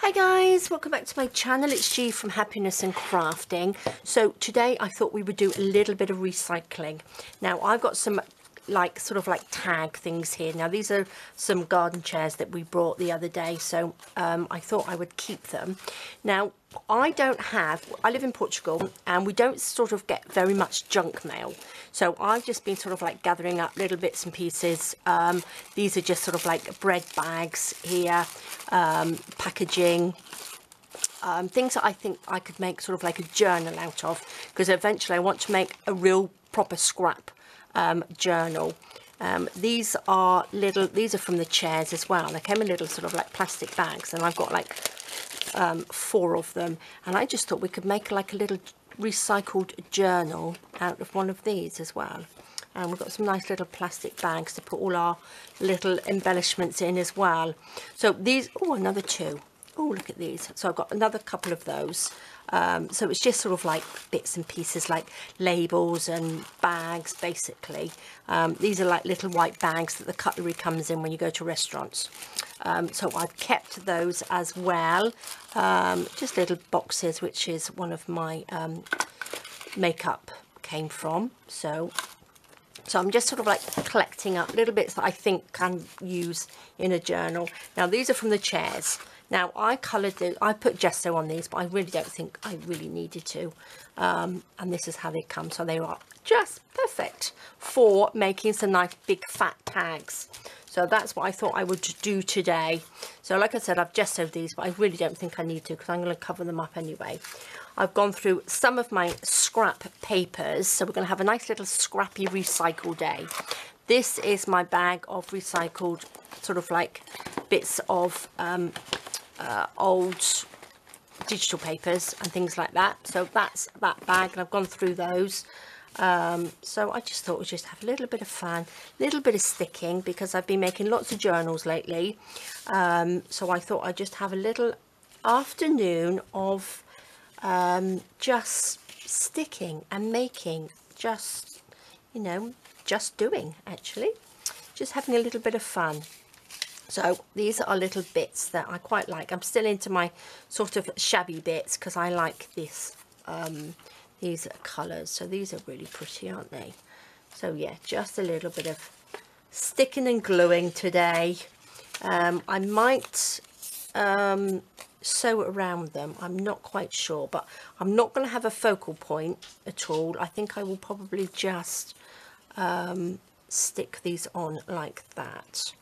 Hi guys, welcome back to my channel. It's G from Happiness and Crafting. So today I thought we would do a little bit of recycling. Now I've got some sort of tag things here. Now these are some garden chairs that we brought the other day, so I thought I would keep them. Now I live in Portugal and we don't sort of get very much junk mail, so I've just been sort of gathering up little bits and pieces. These are just sort of bread bags here, packaging, things that I think I could make sort of a journal out of, because eventually I want to make a real proper scrap journal. These are from the chairs as well. They came in little sort of plastic bags, and I've got 4 of them, and I just thought we could make a little recycled journal out of one of these as well. And we've got some nice little plastic bags to put all our little embellishments in as well. So these, oh, another 2. Oh, look at these. So I've got another couple of those. So it's just sort of bits and pieces, labels and bags, basically. These are little white bags that the cutlery comes in when you go to restaurants. So I've kept those as well. Just little boxes, which is one of my makeup came from. So I'm just sort of collecting up little bits that I think can use in a journal. Now these are from the chairs. Now I put gesso on these, but I really don't think I really needed to. And this is how they come. So they are just perfect for making some nice big fat tags. So that's what I thought I would do today. So like I said, I've gessoed these, but I really don't think I need to, because I'm going to cover them up anyway. I've gone through some of my scrap papers, so we're going to have a nice little scrappy recycle day. This is my bag of recycled sort of bits of old digital papers and things like that. So that's that bag, and I've gone through those. So I just thought we'd just have a little bit of fun, a little bit of sticking, because I've been making lots of journals lately. So I thought I'd just have a little afternoon of just sticking and making, just, you know, just doing, actually, just having a little bit of fun. So these are little bits that I quite like. I'm still into my sort of shabby bits, because I like this. These are colours, so these are really pretty, aren't they? So yeah, just a little bit of sticking and gluing today. I might sew around them, I'm not quite sure, but I'm not going to have a focal point at all. I think I will probably just stick these on like that.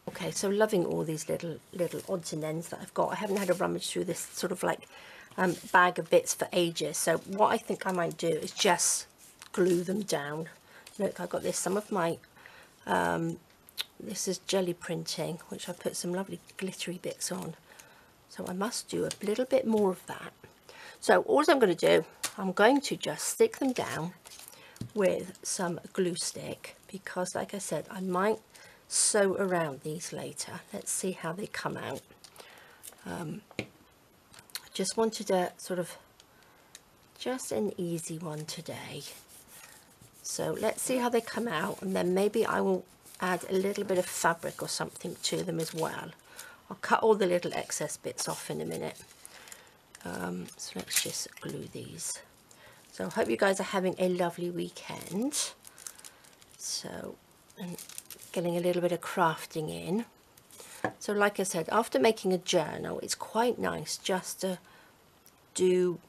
Okay, so loving all these little odds and ends that I've got. I haven't had a rummage through this sort of bag of bits for ages. So what I think I might do is just glue them down. Look, I've got this, some of my this is jelly printing, which I put some lovely glittery bits on. So I must do a little bit more of that. So all I'm going to do, I'm going to just stick them down with some glue stick, because like I said, I might sew around these later. Let's see how they come out. I just wanted a sort of just an easy one today. So let's see how they come out, and then maybe I will add a little bit of fabric or something to them as well. I'll cut all the little excess bits off in a minute. So let's just glue these. So I hope you guys are having a lovely weekend. So, and getting a little bit of crafting in. So like I said, after making a journal, it's quite nice just to do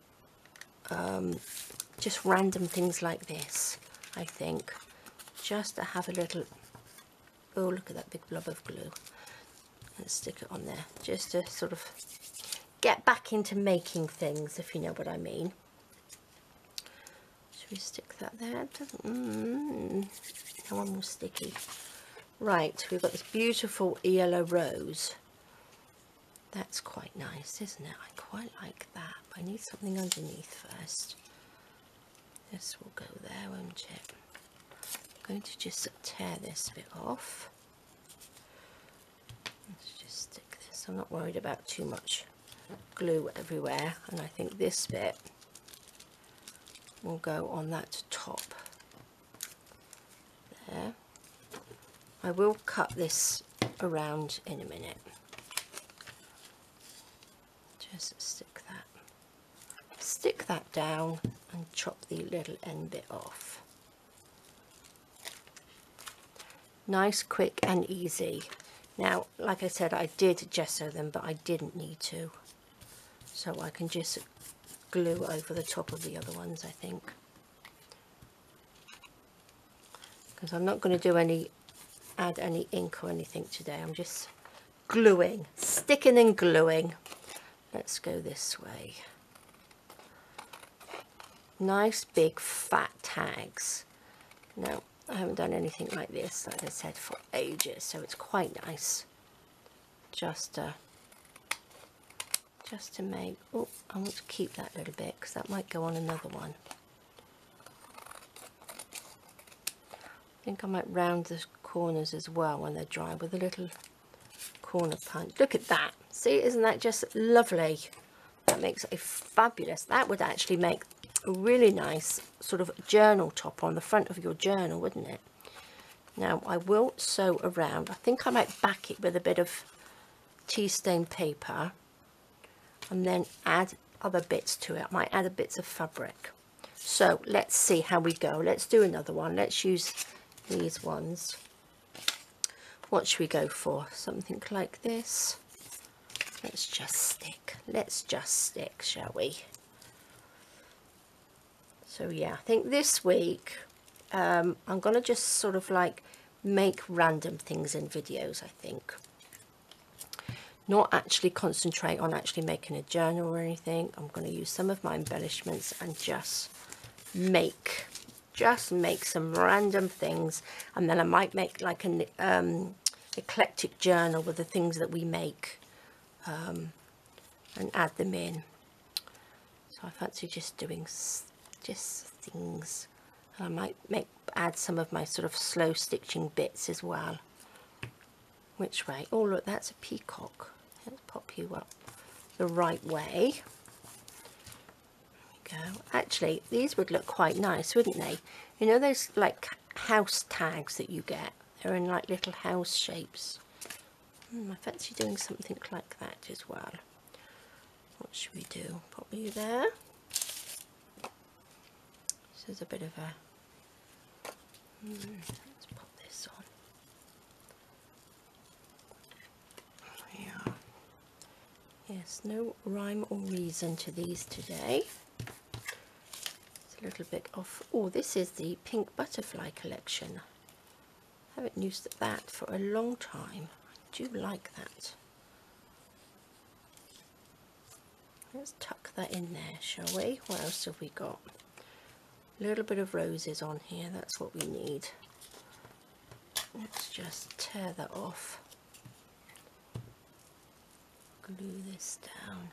just random things like this, I think. Just to have a little, oh, look at that big blob of glue. Let's stick it on there, just to sort of get back into making things, if you know what I mean. Should we stick that there? It doesn't, no one more sticky. Right, we've got this beautiful yellow rose. That's quite nice, isn't it? I quite like that, but I need something underneath first. This will go there, won't it? I'm going to just tear this bit off. Let's just stick this. I'm not worried about too much glue everywhere, and I think this bit will go on that top there. I will cut this around in a minute. just stick that down and chop the little end bit off. Nice, quick and easy. Now, like I said, I did gesso them, but I didn't need to. So I can just glue over the top of the other ones, I think. Because I'm not going to add any ink or anything today. I'm just gluing, sticking and gluing. Let's go this way. Nice big fat tags. Now, I haven't done anything like this, like I said, for ages, so it's quite nice. Just to make, oh, I want to keep that little bit because that might go on another one. I think I might round the corners as well when they're dry with a little corner punch. Look at that. See, isn't that just lovely? That makes a fabulous, that would actually make a really nice sort of journal top on the front of your journal, wouldn't it? Now I will sew around. I think I might back it with a bit of tea stained paper and then add other bits to it. I might add a bits of fabric. So let's see how we go. Let's do another one. Let's use these ones. What should we go for? Something like this. Let's just stick, shall we? So yeah, I think this week I'm gonna just sort of like make random things in videos, I think. Not actually concentrate on actually making a journal or anything. I'm going to use some of my embellishments and just make some random things, and then I might make like an eclectic journal with the things that we make and add them in. So I fancy just doing just things. I might add some of my sort of slow stitching bits as well. Which way? Oh look, that's a peacock. Let's pop you up the right way. There we go. Actually, these would look quite nice, wouldn't they? You know those like house tags that you get? They're in like little house shapes. I fancy doing something like that as well. What should we do? Pop you there. This is a bit of a... let's pop this on. Yeah. Yes, no rhyme or reason to these today. It's a little bit off. Oh, this is the pink butterfly collection. I haven't used that for a long time. I do like that. Let's tuck that in there, shall we? What else have we got? A little bit of roses on here, that's what we need. Let's just tear that off. Glue this down.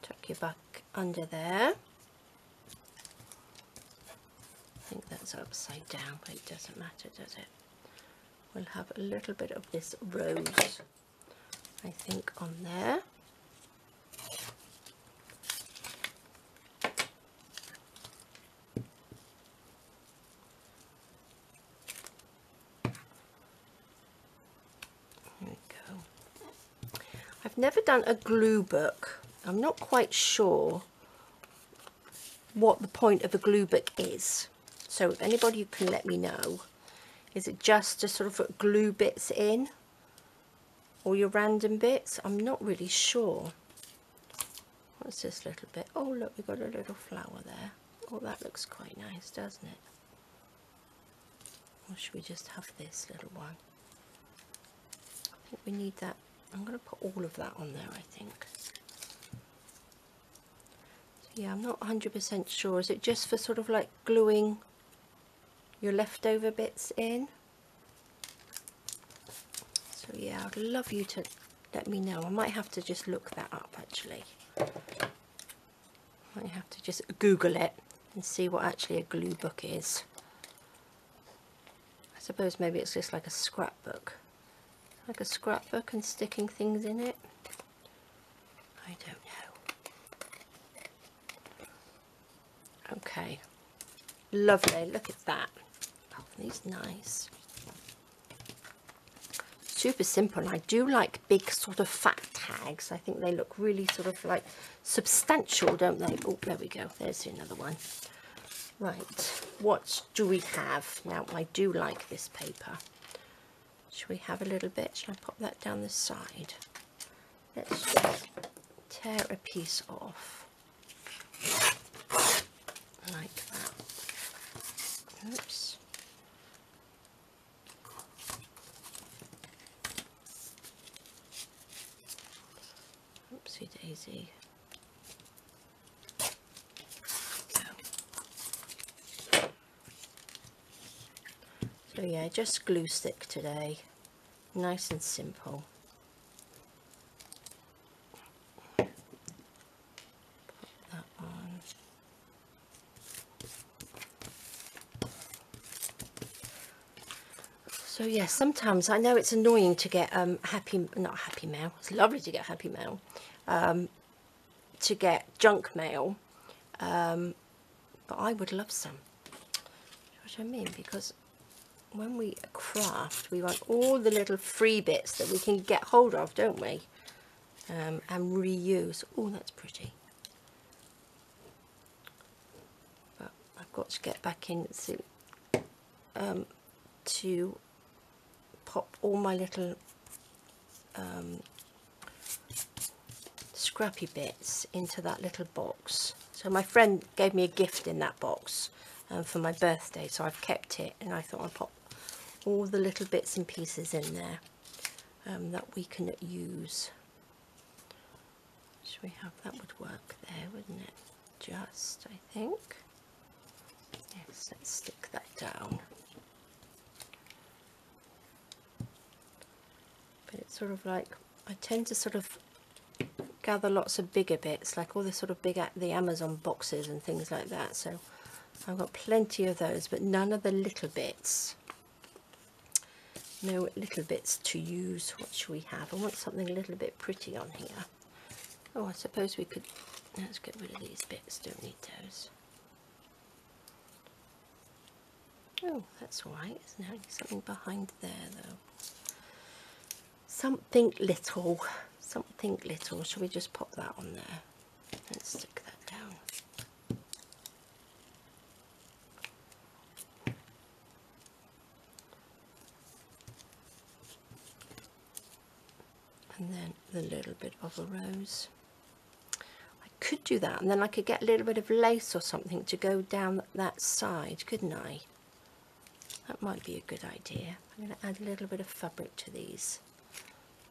Tuck your back under there. I think that's upside down, but it doesn't matter, does it? We'll have a little bit of this rose, I think, on there. Never done a glue book. I'm not quite sure what the point of a glue book is. So if anybody can let me know, is it just to sort of glue bits in? Or your random bits? I'm not really sure. What's this little bit? Oh look, we've got a little flower there. Oh, that looks quite nice, doesn't it? Or should we just have this little one? I think we need that. I'm going to put all of that on there, I think. So yeah, I'm not 100% sure. Is it just for sort of like gluing your leftover bits in? So yeah, I'd love you to let me know. I might have to just look that up, actually. Might have to just Google it and see what actually a glue book is. I suppose maybe it's just like a scrapbook. Like a scrapbook and sticking things in it. I don't know. Okay, lovely. Look at that. Oh, these nice. Super simple. I do like big sort of fat tags. I think they look really sort of like substantial, don't they? Oh, there we go. There's another one. Right, what do we have? Now, I do like this paper. Should we have a little bit? Shall I pop that down the side? Let's just tear a piece off. Like that. Oops. Oopsie daisy. So yeah, just glue stick today. Nice and simple. Put that on. So yeah, sometimes I know it's annoying to get not happy mail. It's lovely to get happy mail. To get junk mail, but I would love some. What I mean, because when we craft, we want all the little free bits that we can get hold of, don't we? And reuse. Oh, that's pretty. But I've got to get back in to pop all my little scrappy bits into that little box. So my friend gave me a gift in that box for my birthday, so I've kept it, and I thought I'd pop all the little bits and pieces in there that we can use. Should we have that? Would work there, wouldn't it? Just, I think. Yes, let's stick that down. But it's sort of like, I tend to sort of gather lots of bigger bits, like all the sort of the Amazon boxes and things like that. So I've got plenty of those, but none of the little bits. No little bits to use. What should we have? I want something a little bit pretty on here. Oh, I suppose we could, let's get rid of these bits, don't need those. Oh, that's all right, isn't it? Something behind there though. Something little. Shall we just pop that on there? Let's stick that down. And then the little bit of a rose. I could do that, and then I could get a little bit of lace or something to go down that side, couldn't I? That might be a good idea. I'm going to add a little bit of fabric to these.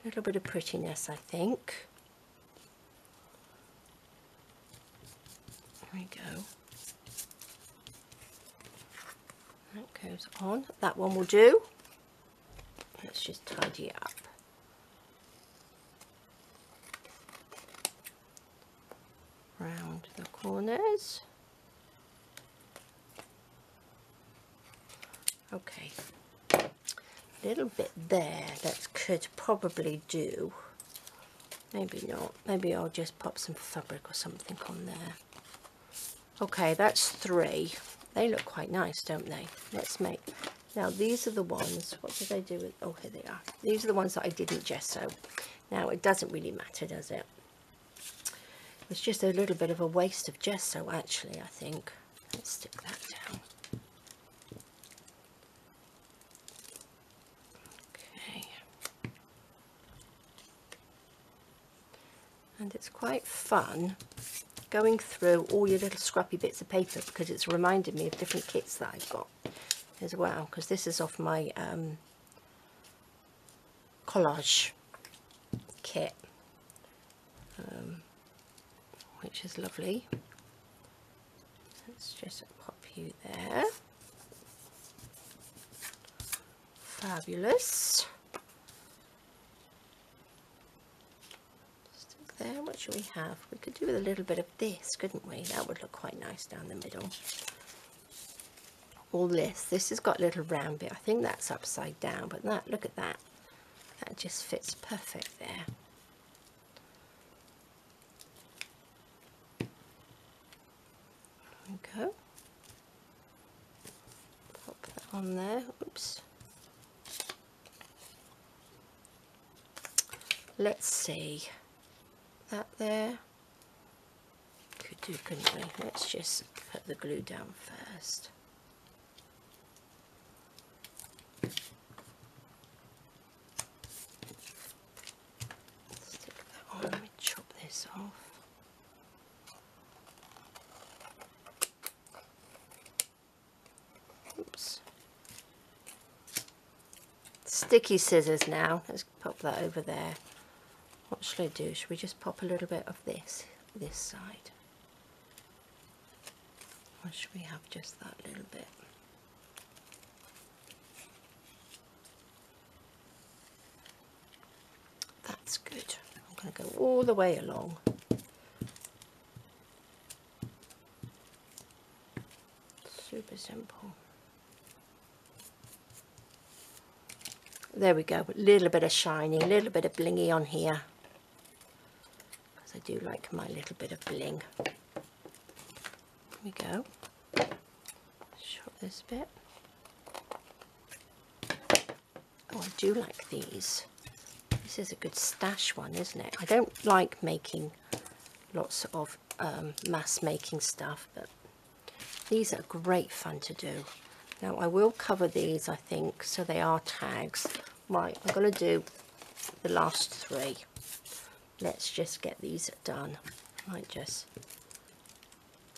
A little bit of prettiness, I think. There we go. That goes on. That one will do. Let's just tidy it up. Round the corners. Okay, a little bit there that could probably do. Maybe not. Maybe I'll just pop some fabric or something on there. Okay, that's 3. They look quite nice, don't they? Let's make. Now these are the ones. What did I do with? Oh, here they are. These are the ones that I didn't gesso. Now it doesn't really matter, does it? It's just a little bit of a waste of gesso, actually, I think. Let's stick that down. Okay. And it's quite fun going through all your little scrappy bits of paper, because it's reminded me of different kits that I've got as well, because this is off my Collage kit. Which is lovely. Let's just pop you there. Fabulous. Stick there. What should we have? We could do with a little bit of this, couldn't we? That would look quite nice down the middle. All this. This has got a little round bit. I think that's upside down, but that, look at that. That just fits perfect there. Go. Pop that on there. Oops. Let's see. that there? Could do, couldn't we? Let's just put the glue down first. Stick that on. Let me chop this off. Oops. Sticky scissors now. Let's pop that over there. What should I do? Should we just pop a little bit of this side? Or should we have just that little bit? That's good. I'm going to go all the way along. Super simple. There we go, a little bit of shining, a little bit of blingy on here. Because I do like my little bit of bling. There we go. Short this bit. Oh, I do like these. This is a good stash one, isn't it? I don't like making lots of mass making stuff, but these are great fun to do. Now I will cover these, I think, so they are tags. Right, I'm going to do the last 3. Let's just get these done. I might just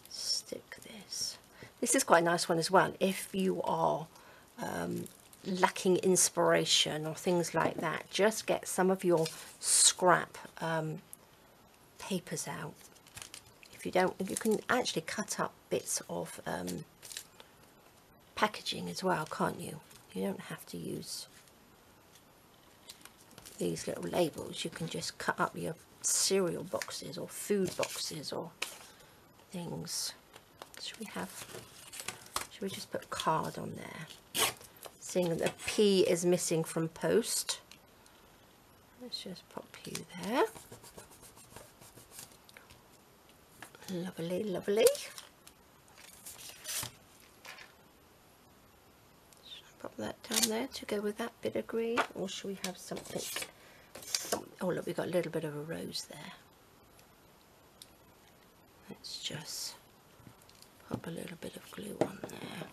stick this. This is quite a nice one as well. If you are lacking inspiration or things like that, just get some of your scrap papers out. If you don't, you can actually cut up bits of packaging as well, can't you? You don't have to use these little labels. You can just cut up your cereal boxes or food boxes or things. Should we just put card on there? Seeing that the P is missing from post. Let's just pop you there. Lovely, lovely. Pop that down there to go with that bit of green, or should we have something? Oh look, we've got a little bit of a rose there. Let's just pop a little bit of glue on there.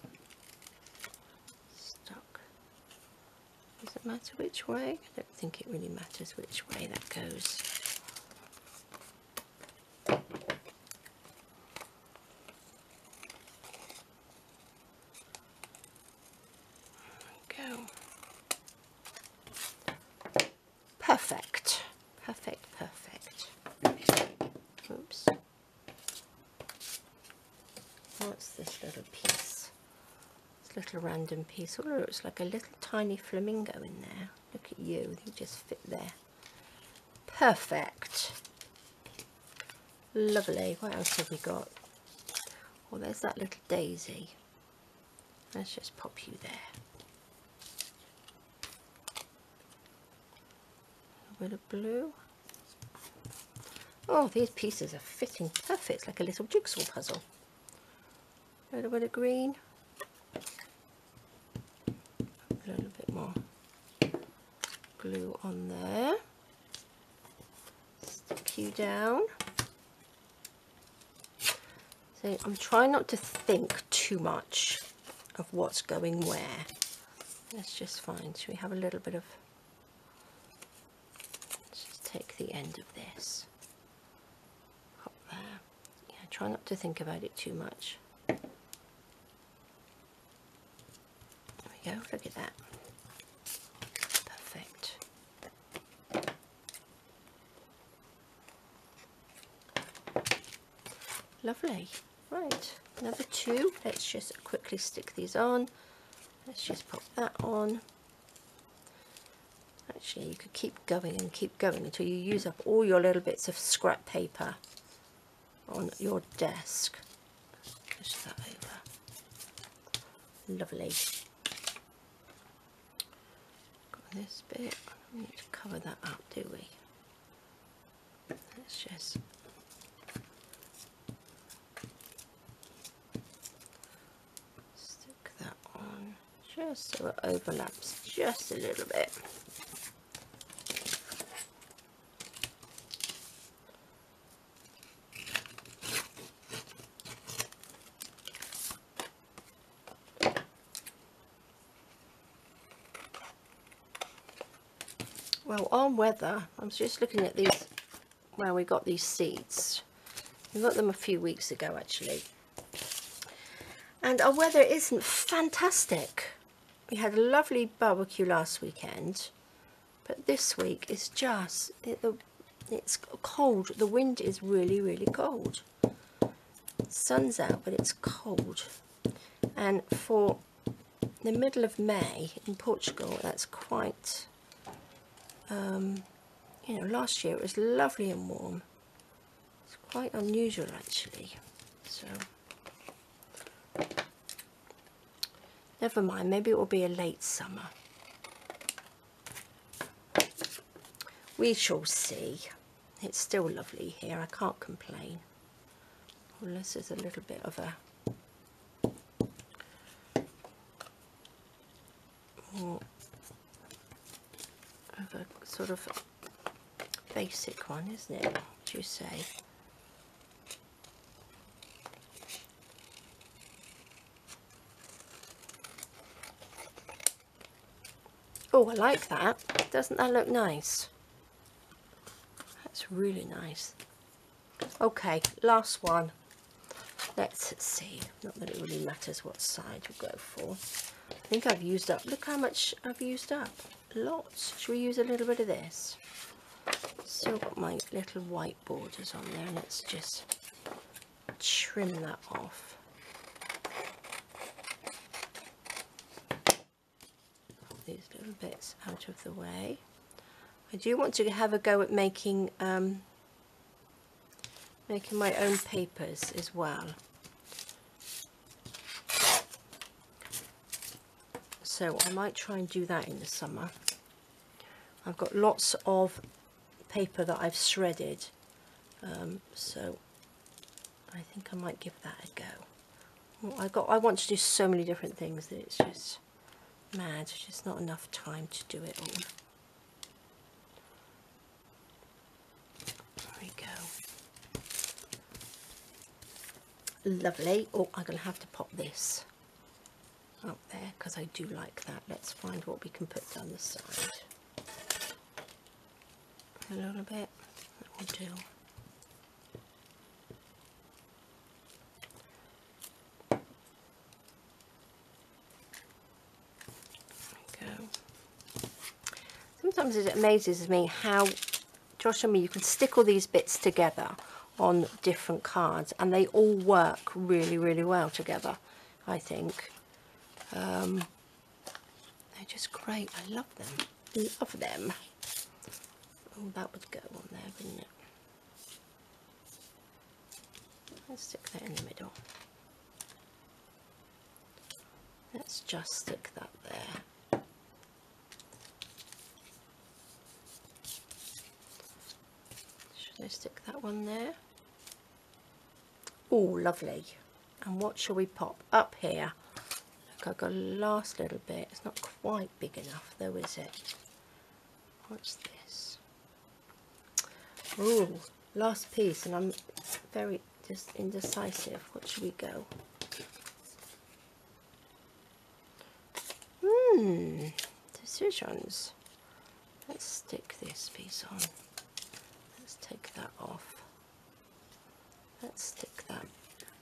Stuck. Does it matter which way? I don't think it really matters which way that goes. Perfect, perfect, perfect. Oops. What's this little piece? This little random piece. Oh, it looks like a little tiny flamingo in there. Look at you, you just fit there. Perfect. Lovely. What else have we got? Oh, there's that little daisy. Let's just pop you there. Bit of blue. Oh, these pieces are fitting perfect. It's like a little jigsaw puzzle. A little bit of green. A little bit more glue on there. Stick you down. So I'm trying not to think too much of what's going where. That's just fine. Should we have a little bit of, take the end of this, pop there. Yeah, try not to think about it too much. There we go, look at that. Perfect. Lovely. Right, another 2. Let's just quickly stick these on. Let's just pop that on. Actually, you could keep going until you use up all your little bits of scrap paper on your desk. Push that over. Lovely. Got this bit. We need to cover that up, do we? Let's just stick that on just so it overlaps just a little bit. Well, on weather, I was just looking at these, where we got these seeds. We got them a few weeks ago actually. And our weather isn't fantastic. We had a lovely barbecue last weekend, but this week is just, it's cold. The wind is really, really cold. The sun's out, but it's cold. And for the middle of May in Portugal, that's quite, you know, last year it was lovely and warm. It's quite unusual actually. So never mind, maybe it will be a late summer. We shall see. It's still lovely here, I can't complain. Unless there's a little bit of a more of a sort of basic one, isn't it? What do you say? Oh, I like that. Doesn't that look nice? That's really nice. Okay, last one. Let's see. Not that it really matters what side we go for. I think I've used up, look how much I've used up. Lots. Should we use a little bit of this? Still got my little white borders on there, and let's just trim that off. These little bits out of the way. I do want to have a go at making making my own papers as well. So I might try and do that in the summer. I've got lots of paper that I've shredded, so I think I might give that a go. Well, I want to do so many different things that it's just mad. There's just not enough time to do it all. There we go. Lovely. Oh, I'm going to have to pop this up there because I do like that. Let's find what we can put down the side. A little bit. That will do. Sometimes it amazes me how, Josh and me, you can stick all these bits together on different cards and they all work really, really well together, I think. They're just great. I love them. Love them. Oh, that would go on there, wouldn't it? Let's stick that in the middle. Let's just stick that there. Should I stick that one there? Oh, lovely. And what shall we pop up here? Look, I've got a last little bit. It's not quite big enough though, is it? What's this? Oh, last piece, and I'm very just indecisive. What should we go? Decisions. Let's stick this piece on. Let's take that off. Let's stick that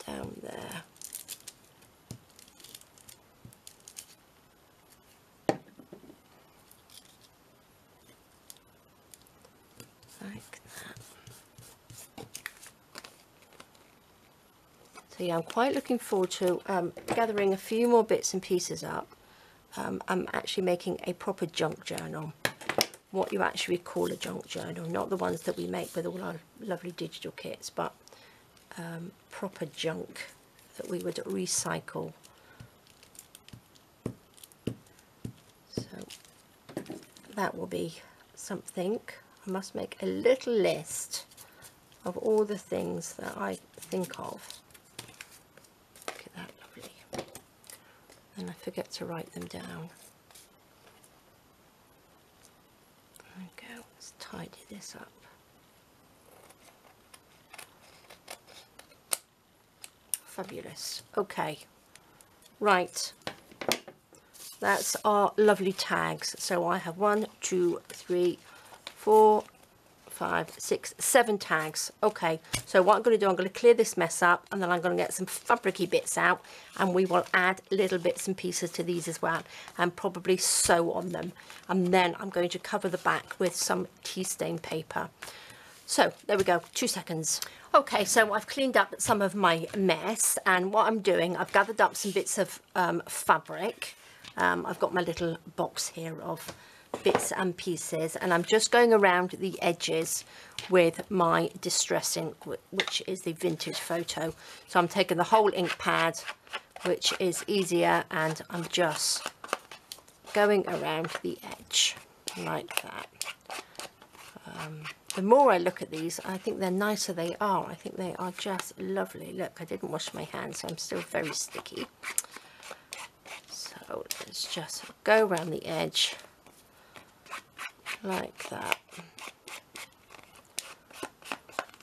down there. Like that. So yeah, I'm quite looking forward to gathering a few more bits and pieces up. I'm actually making a proper junk journal. What you actually call a junk journal, not the ones that we make with all our lovely digital kits, but proper junk that we would recycle. So that will be something. I must make a little list of all the things that I think of. Look at that, lovely. And I forget to write them down. There we go. Let's tidy this up. Fabulous. Okay, right, that's our lovely tags. So I have 1, 2, 3, 4, 5, 6, 7 tags. Okay, so what I'm going to do, I'm going to clear this mess up, and then I'm going to get some fabricy bits out, and we will add little bits and pieces to these as well, and probably sew on them. And then I'm going to cover the back with some tea stain paper. So there we go, 2 seconds. Okay, so I've cleaned up some of my mess, and what I'm doing, I've gathered up some bits of fabric. I've got my little box here of bits and pieces, and I'm just going around the edges with my distress ink, which is the vintage photo. So I'm taking the whole ink pad, which is easier, and I'm just going around the edge like that. The more I look at these, I think the nicer they are. I think they are just lovely. Look, I didn't wash my hands, so I'm still very sticky. So let's just go around the edge like that.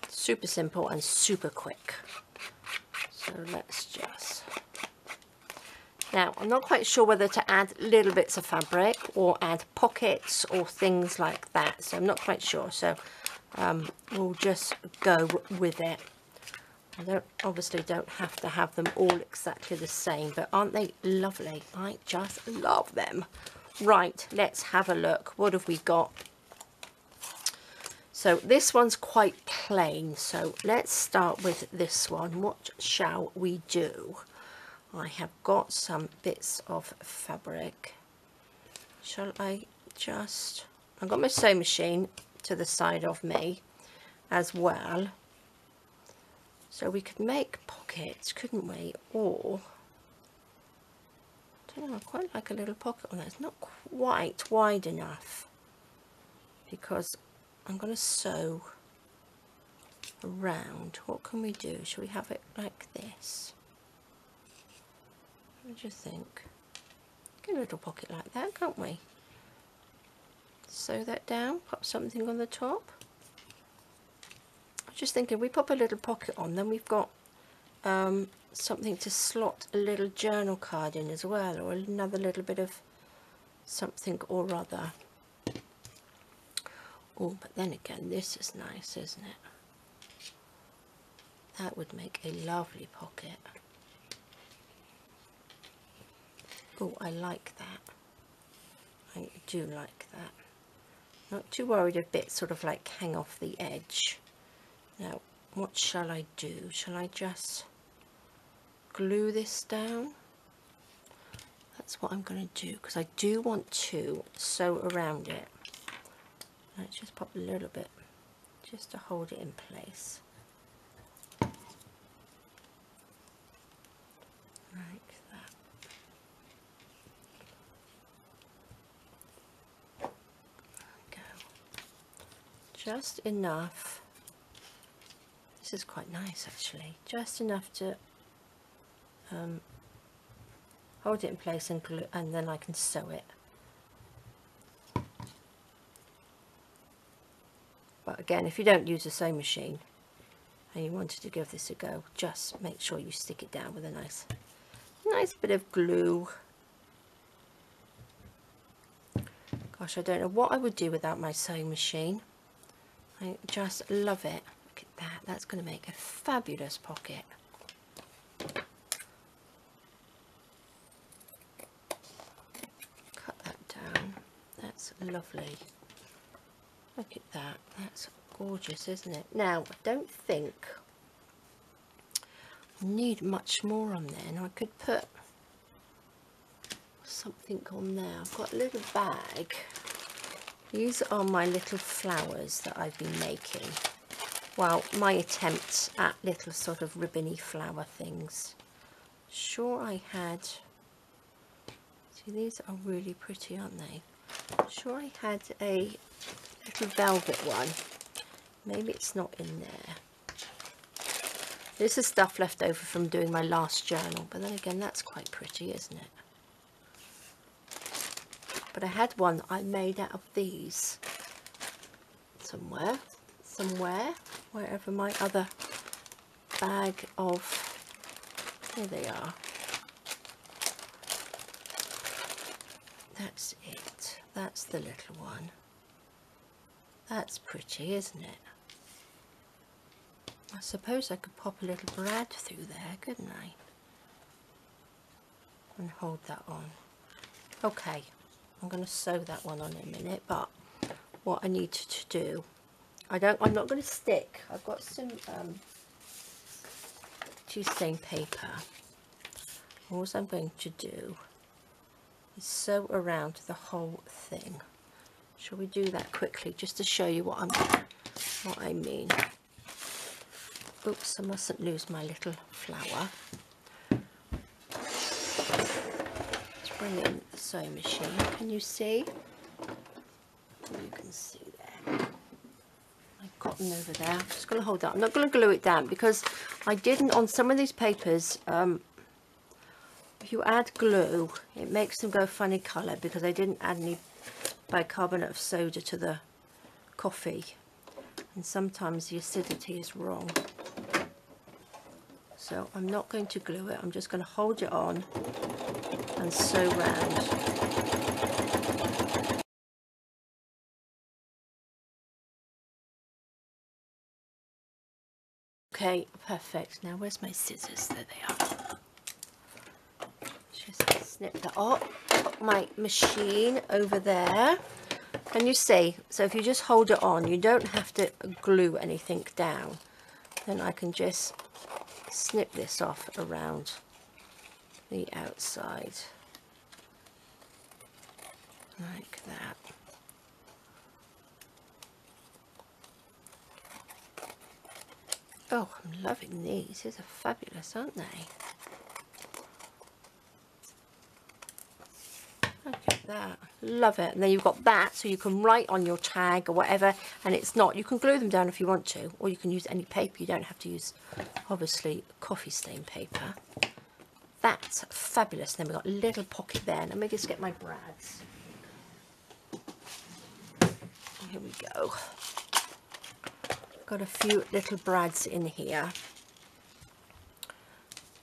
Super simple and super quick. So let's just... Now, I'm not quite sure whether to add little bits of fabric or add pockets or things like that. So I'm not quite sure. So we'll just go with it. I obviously don't have to have them all exactly the same, but aren't they lovely? I just love them. Right, let's have a look. What have we got? So this one's quite plain. So let's start with this one. What shall we do? I have got some bits of fabric. Shall I just... I've got my sewing machine to the side of me as well. So we could make pockets, couldn't we? Or... I don't know, I quite like a little pocket on that. It's not quite wide enough, because I'm going to sew around. What can we do? Shall we have it like this? What do you think? Get a little pocket like that, can't we? Sew that down, pop something on the top. I was just thinking, we pop a little pocket on, then we've got something to slot a little journal card in as well, or another little bit of something or other. Oh, but then again, this is nice, isn't it? That would make a lovely pocket. Oh, I like that. I do like that. Not too worried if bits sort of like hang off the edge. Now, what shall I do? Shall I just glue this down? That's what I'm going to do, because I do want to sew around it. Let's just pop a little bit just to hold it in place. Like that. Go. Just enough. This is quite nice actually. Just enough to hold it in place and glue, and then I can sew it. But again, if you don't use a sewing machine and you wanted to give this a go, just make sure you stick it down with a nice bit of glue. Gosh, I don't know what I would do without my sewing machine. I just love it. Look at that. That's going to make a fabulous pocket. Cut that down. That's lovely. Look at that. That's gorgeous, isn't it? Now, I don't think I need much more on there. Now, I could put something on there. I've got a little bag. These are my little flowers that I've been making. Well, my attempts at little sort of ribbony flower things. Sure, I had... See, these are really pretty, aren't they? Sure, I had a little velvet one. Maybe it's not in there. This is stuff left over from doing my last journal, but then again, that's quite pretty, isn't it? But I had one I made out of these somewhere, wherever my other bag of, here they are. That's it. That's the little one. That's pretty, isn't it? I suppose I could pop a little brad through there, couldn't I? And hold that on. Okay, I'm going to sew that one on in a minute, but what I need to do, I'm not going to stick. I've got some tea stain paper. All I'm going to do is sew around the whole thing. Shall we do that quickly just to show you what I mean? Oops, I mustn't lose my little flower. Let's bring in the sewing machine. Can you see? You can see there. My cotton over there. I'm just going to hold that. I'm not going to glue it down because I didn't on some of these papers. If you add glue, it makes them go funny colour because I didn't add any bicarbonate of soda to the coffee, and sometimes the acidity is wrong. So I'm not going to glue it. I'm just going to hold it on and sew round. Okay, perfect. Now where's my scissors? There they are. Just snip that off. Put my machine over there. Can you see? So if you just hold it on, you don't have to glue anything down. Then I can just snip this off around the outside. Like that. Oh, I'm loving these. These are fabulous, aren't they? Look at that. Love it. And then you've got that, so you can write on your tag or whatever, and it's not. You can glue them down if you want to, or you can use any paper. You don't have to use, obviously, coffee stain paper. That's fabulous. Then we've got a little pocket there. Let me just get my brads. Here we go. Got a few little brads in here.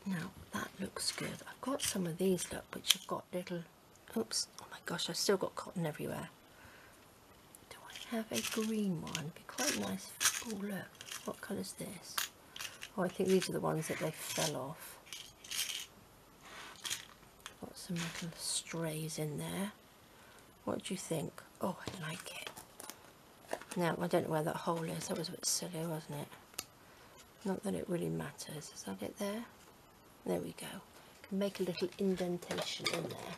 Now that looks good. I've got some of these, look, which have got little, oops, oh my gosh, I've still got cotton everywhere. Do I have a green one? It'd be quite nice. Oh look, what colour's this? Oh, I think these are the ones that they fell off. Got some little strays in there. What do you think? Oh, I like it. Now, I don't know where that hole is. That was a bit silly, wasn't it? Not that it really matters. Is that it there? There we go. Can make a little indentation in there.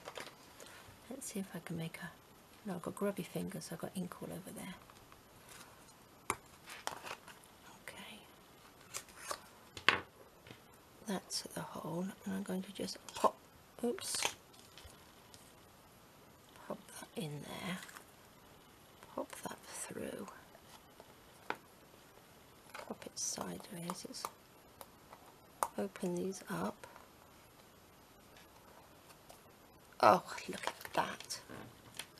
Let's see if I can make a... No, I've got grubby fingers. I've got ink all over there. Okay. That's the hole. And I'm going to just pop... Oops. Pop that in there. Pop that through. Pop it sideways. Let's open these up. Oh, look at that.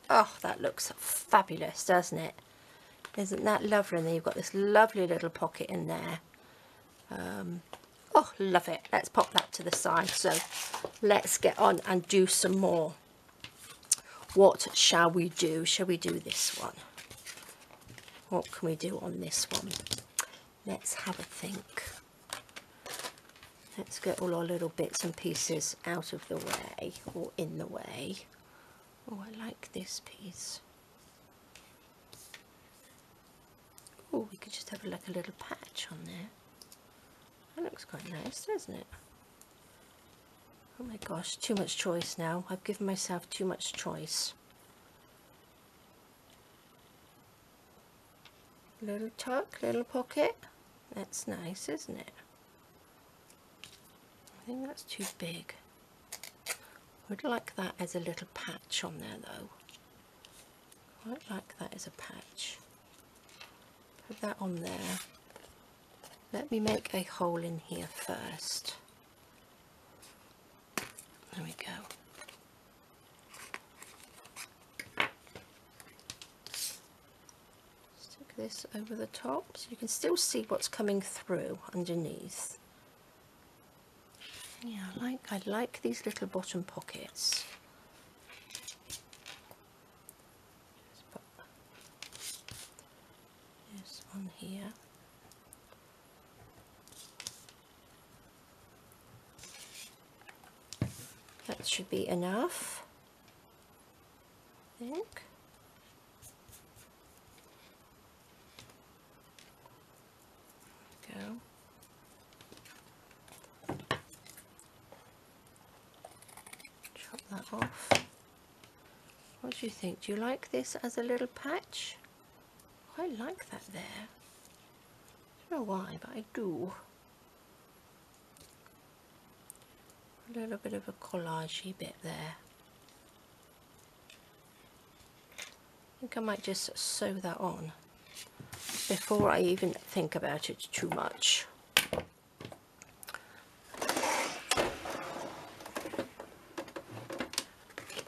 Oh, that looks fabulous, doesn't it? Isn't that lovely? And then you've got this lovely little pocket in there. Oh, love it. Let's pop that to the side. So let's get on and do some more. What shall we do? Shall we do this one? What can we do on this one? Let's have a think. Let's get all our little bits and pieces out of the way, or in the way. Oh, I like this piece. Oh, we could just have like a little patch on there. That looks quite nice, doesn't it? Oh my gosh, too much choice now. I've given myself too much choice. Little tuck, little pocket. That's nice, isn't it? I think that's too big. Would like that as a little patch on there though. Quite like that as a patch. Put that on there. Let me make a hole in here first. There we go. Stick this over the top so you can still see what's coming through underneath. Yeah, I like these little bottom pockets. on here. That should be enough, I think. Go. Chop that off. What do you think? Do you like this as a little patch? I like that there. I don't know why, but I do. A little bit of a collagey bit there. I think I might just sew that on before I even think about it too much.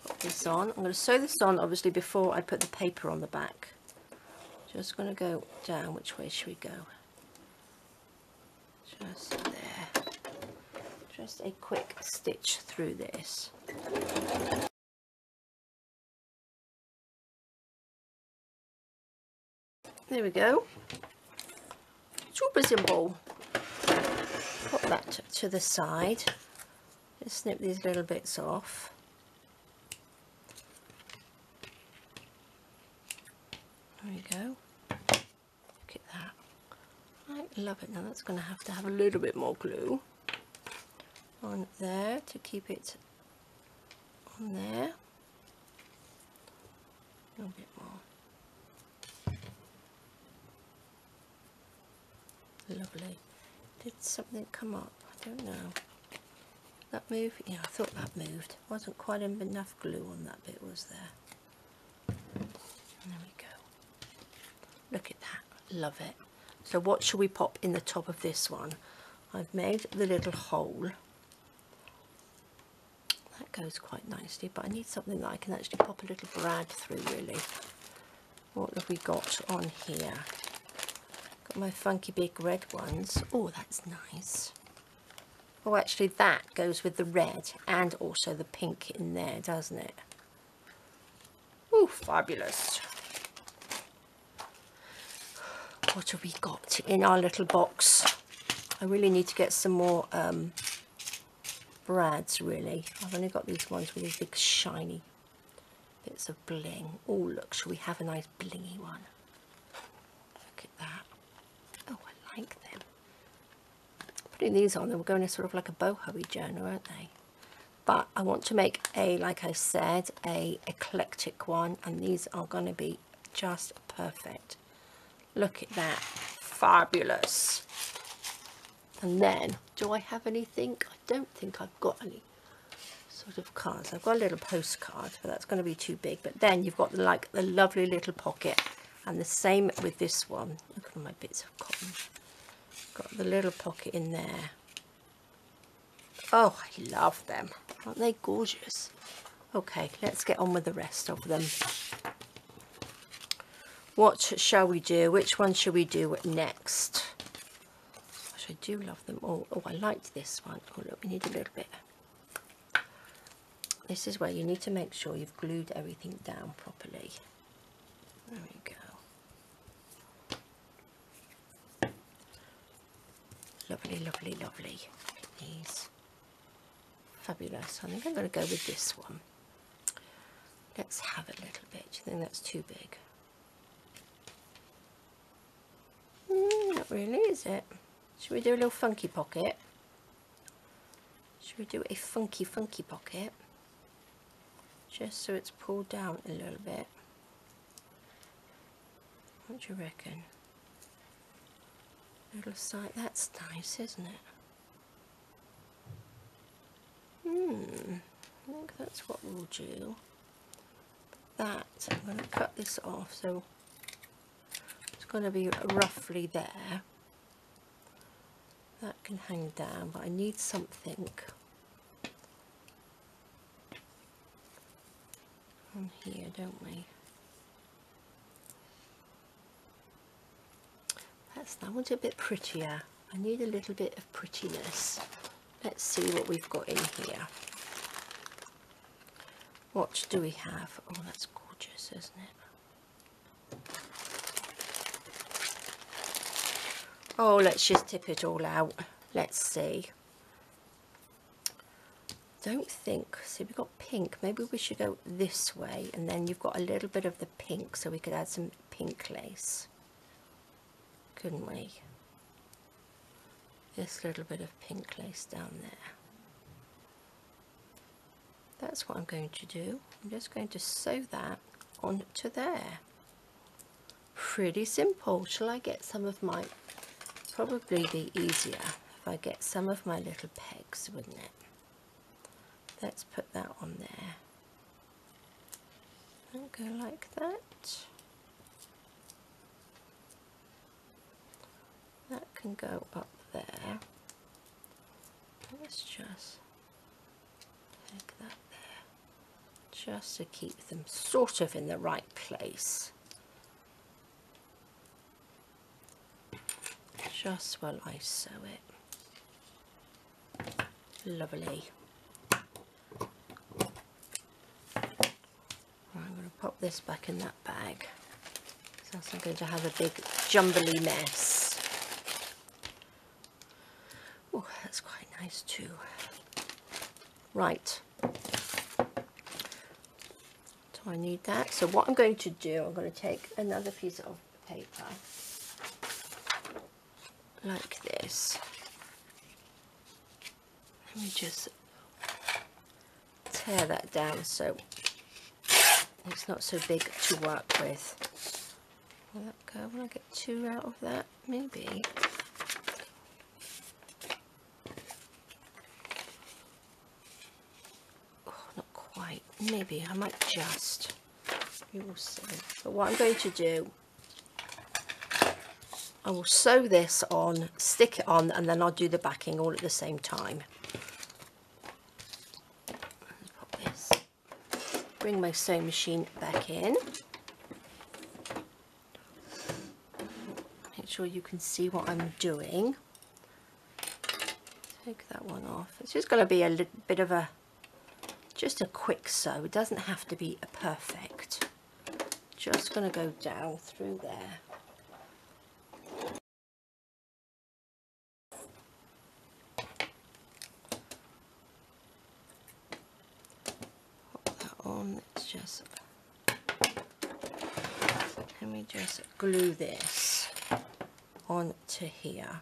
Put this on. I'm going to sew this on obviously before I put the paper on the back. Just going to go down. Which way should we go? Just there. Just a quick stitch through this. There we go. Super simple. Put that to the side. Just snip these little bits off. There we go. Look at that. I love it. Now that's going to have a little bit more glue on there to keep it on there. A little bit more. Lovely. Did something come up? I don't know. That move? Yeah, I thought that moved. Wasn't quite enough glue on that bit, was there? And there we go. Look at that. Love it. So what shall we pop in the top of this one? I've made the little hole. That goes quite nicely, but I need something that I can actually pop a little brad through, really. What have we got on here? Got my funky big red ones. Oh, that's nice. Oh, actually that goes with the red and also the pink in there, doesn't it? Oh, fabulous. What have we got in our little box? I really need to get some more brads, really. I've only got these ones with these big shiny bits of bling. Oh, look, shall we have a nice blingy one? Look at that. Oh, I like them. Putting these on, we're going to sort of like a boho-y journal, aren't they? But I want to make a, like I said, a eclectic one, and these are going to be just perfect. Look at that. Fabulous. And then, do I have anything? I don't think I've got any sort of cards. I've got a little postcard, but that's going to be too big. But then you've got like the lovely little pocket, and the same with this one. Look at my bits of cotton. Got the little pocket in there. Oh, I love them. Aren't they gorgeous? Okay, let's get on with the rest of them. What shall we do? Which one shall we do next? Gosh, I do love them all. Oh, I liked this one. Oh, look, we need a little bit. This is where you need to make sure you've glued everything down properly. There we go. Lovely, lovely, lovely. These. Fabulous. I think I'm going to go with this one. Let's have a little bit. Do you think that's too big? Not really, is it? Should we do a little funky pocket? Should we do a funky pocket? Just so it's pulled down a little bit. What do you reckon? Little side, that's nice, isn't it? I think that's what we'll do. That, I'm going to cut this off, so it's going to be roughly there. That can hang down, but I need something on here, don't we? I want it a bit prettier. I need a little bit of prettiness. Let's see what we've got in here. What do we have? Oh, that's gorgeous, isn't it? Oh, let's just tip it all out. Let's see. Don't think, see we've got pink, maybe we should go this way, and then you've got a little bit of the pink, so we could add some pink lace, couldn't we? This little bit of pink lace down there. That's what I'm going to do. I'm just going to sew that onto there. Pretty simple. Shall I get some of my, probably be easier if I get some of my little pegs, wouldn't it? Let's put that on there. And go like that. That can go up there. Let's just peg that there, just to keep them sort of in the right place. Just while I sew it. Lovely. I'm going to pop this back in that bag, so I'm going to have a big jumbly mess. Oh, that's quite nice too. Right. So I need that. So what I'm going to do, I'm going to take another piece of paper like this. Let me just tear that down so it's not so big to work with. Will that go? Will I get two out of that? Maybe. Oh, not quite. Maybe I might just. You will see. But what I'm going to do, I will sew this on, stick it on, and then I'll do the backing all at the same time. Pop this. Bring my sewing machine back in. Make sure you can see what I'm doing. Take that one off. It's just going to be a little bit of a, just a quick sew. It doesn't have to be a perfect. Just going to go down through there. Let's just, let me just glue this onto here.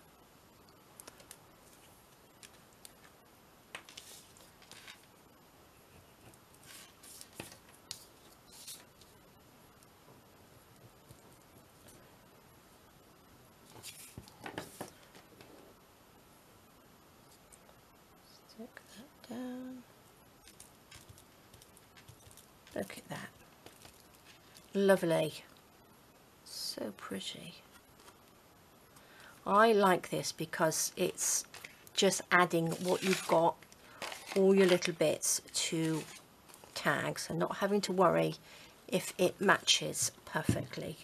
Stick that down. Look at that. Lovely. So pretty. I like this because it's just adding what you've got, all your little bits to tags, and not having to worry if it matches perfectly,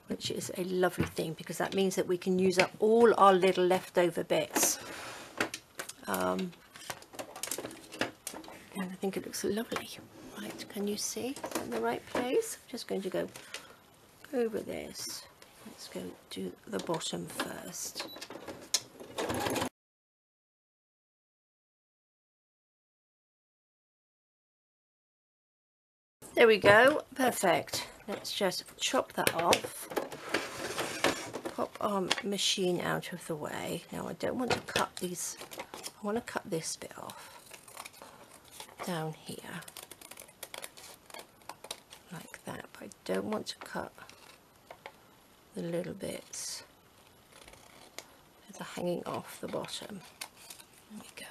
which is a lovely thing, because that means that we can use up all our little leftover bits. And I think it looks lovely. Right, can you see it's in the right place? I'm just going to go over this. Let's go do the bottom first. There we go, perfect. Let's just chop that off. Pop our machine out of the way. Now I don't want to cut these, I want to cut this bit off down here. Like that, but I don't want to cut the little bits that are hanging off the bottom. There we go.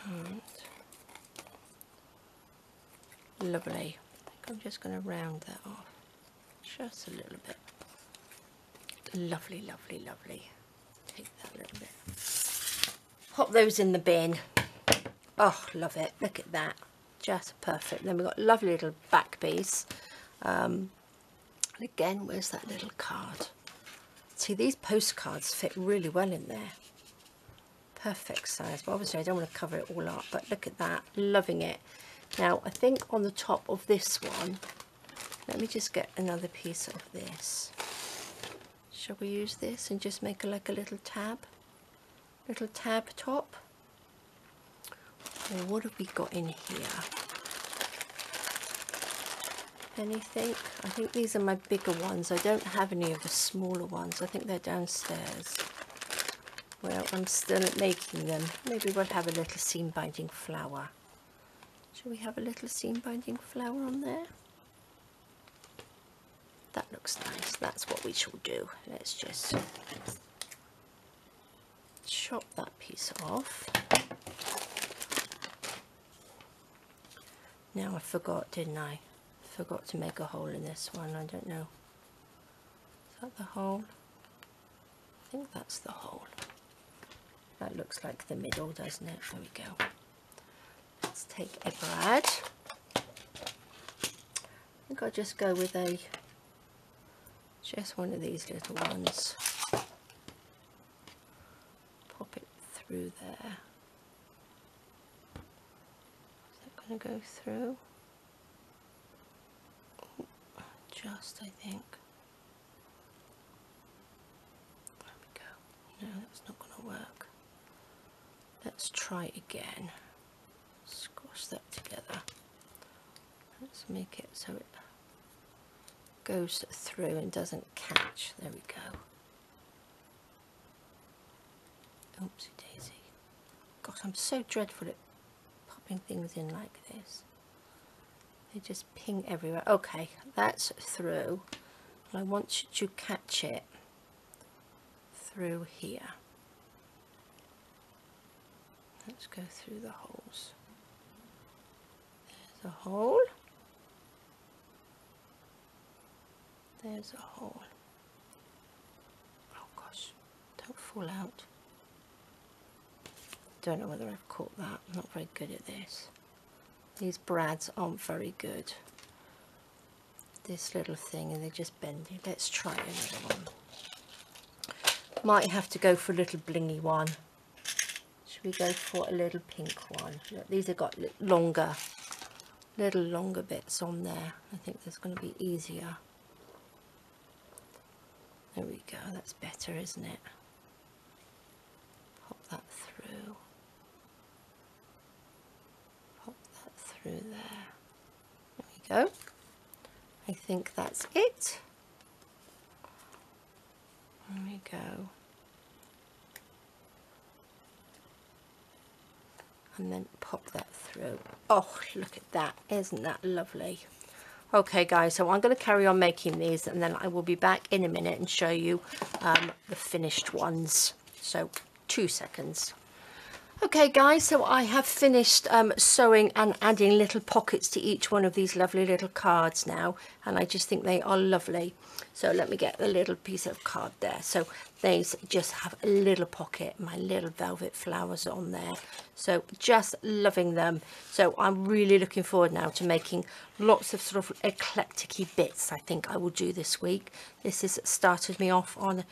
And lovely. I think I'm just going to round that off just a little bit. Lovely, lovely, lovely. Take that little bit. Pop those in the bin. Oh, love it. Look at that. Just perfect. Then we've got a lovely little back piece. And again, where's that little card? See, these postcards fit really well in there. perfect size, but obviously I don't want to cover it all up. But look at that, loving it. Now I think on the top of this one, let me just get another piece of this. Shall we use this and just make like a little tab top? Or what have we got in here? Anything? I think these are my bigger ones. I don't have any of the smaller ones. I think they're downstairs. Well, I'm still making them. Maybe we'll have a little seam binding flower. Shall we have a little seam binding flower on there? That looks nice. That's what we shall do. Let's just chop that piece off. Now I forgot, didn't I? Forgot to make a hole in this one. I don't know. Is that the hole? I think that's the hole. That looks like the middle, doesn't it? There we go. Let's take a brad. I think I'll just go with just one of these little ones. Pop it through there. Is that going to go through? Oh, just, I think. There we go. No, that's not going to work. Let's try again. Squash that together. Let's make it so it goes through and doesn't catch. There we go. Oopsie daisy. Gosh, I'm so dreadful at popping things in like this. They just ping everywhere. Okay, that's through. And I want you to catch it through here. Let's go through the holes. There's a hole. There's a hole. Oh gosh, don't fall out. Don't know whether I've caught that. I'm not very good at this. These brads aren't very good. This little thing, and they're just bendy. Let's try another one. Might have to go for a little blingy one. Should we go for a little pink one? Look, these have got little longer bits on there. I think that's going to be easier. There we go, that's better, isn't it? Pop that through. Pop that through there. There we go. I think that's it. There we go. And then pop that through. Oh, look at that. Isn't that lovely? Okay guys, so I'm going to carry on making these, and then I will be back in a minute and show you the finished ones. So 2 seconds. Okay guys, so I have finished sewing and adding little pockets to each one of these lovely little cards now, and I just think they are lovely. So let me get the little piece of card there. So these just have a little pocket, my little velvet flowers on there. So just loving them. So I'm really looking forward now to making lots of sort of eclectic-y bits I think I will do this week. This has started me off on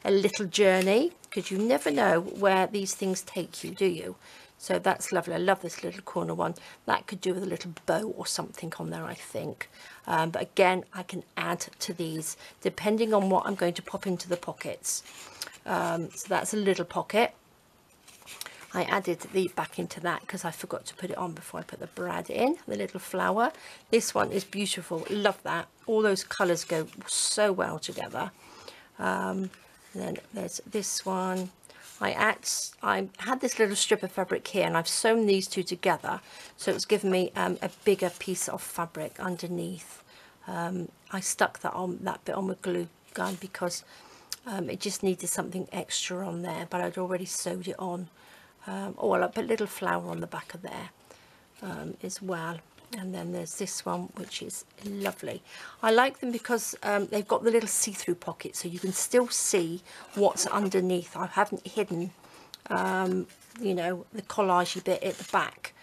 a little journey, because you never know where these things take you, do you? So that's lovely. I love this little corner one. That could do with a little bow or something on there, I think. But again, I can add to these depending on what I'm going to pop into the pockets. So that's a little pocket. I added the back into that because I forgot to put it on before I put the brad in, the little flower. This one is beautiful. Love that. All those colours go so well together. And then there's this one. I had this little strip of fabric here, and I've sewn these two together, so it's given me a bigger piece of fabric underneath. I stuck that bit on with glue gun because it just needed something extra on there, but I'd already sewed it on. Oh, I'll put a little flower on the back of there as well. And then there's this one, which is lovely. I like them because they've got the little see-through pocket, so you can still see what's underneath. I haven't hidden, you know, the collage bit at the back.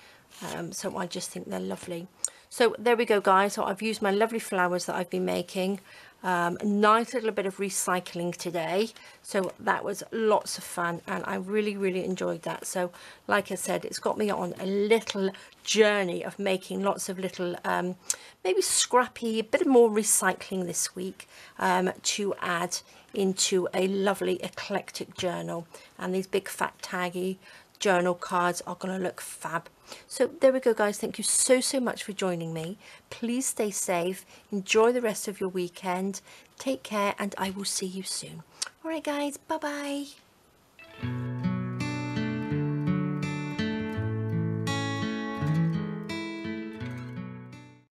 So I just think they're lovely. So there we go, guys. So I've used my lovely flowers that I've been making. A nice little bit of recycling today, so that was lots of fun and I really enjoyed that. So like I said, it's got me on a little journey of making lots of little maybe scrappy, a bit more recycling this week to add into a lovely eclectic journal. And these big fat taggy journal cards are going to look fab. So there we go, guys. Thank you so much for joining me. Please stay safe, enjoy the rest of your weekend, take care, and I will see you soon. All right, guys, bye bye.